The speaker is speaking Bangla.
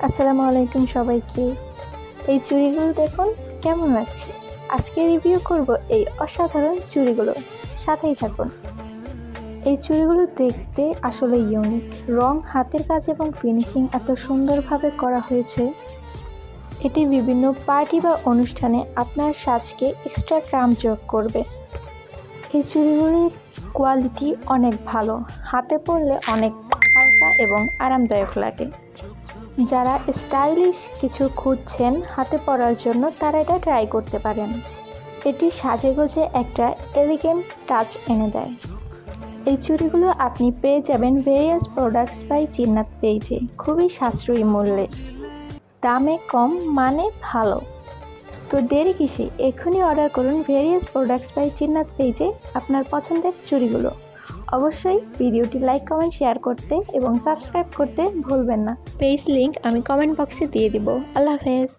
আসসালামু আলাইকুম সবাইকে। এই চুড়িগুলো দেখুন কেমন লাগছে। আজকে রিভিউ করব এই অসাধারণ চুড়িগুলো, সাথেই থাকুন। এই চুড়িগুলো দেখতে আসলে ইউনিক, রং, হাতের কাজ এবং ফিনিশিং এত সুন্দরভাবে করা হয়েছে। এটি বিভিন্ন পার্টি বা অনুষ্ঠানে আপনার সাজকে এক্সট্রা চার্ম যোগ করবে। এই চুড়িগুলির কোয়ালিটি অনেক ভালো, হাতে পরলে অনেক হালকা এবং আরামদায়ক লাগে। যারা স্টাইলিশ কিছু খুঁজছেন হাতে পরার জন্য তারা এটা ট্রাই করতে পারেন। এটি সাজেগোজে একটা এলিগেন্ট টাচ এনে দেয়। এই চুড়িগুলো আপনি পেয়ে যাবেন ভেরিয়াস প্রোডাক্টস বাই জিন্নাত পেজে, খুবই সাশ্রয়ী মূল্যে। দামে কম, মানে ভালো। তো দেরি কিসে, এখনই অর্ডার করুন ভেরিয়াস প্রোডাক্টস বাই জিন্নাত পেজে আপনার পছন্দের চুড়িগুলো। অবশ্যই ভিডিওটি লাইক, কমেন্ট, শেয়ার করতে এবং সাবস্ক্রাইব করতে ভুলবেন না। পেজ লিংক আমি কমেন্ট বক্সে দিয়ে দিব। আল্লাহ হাফেজ।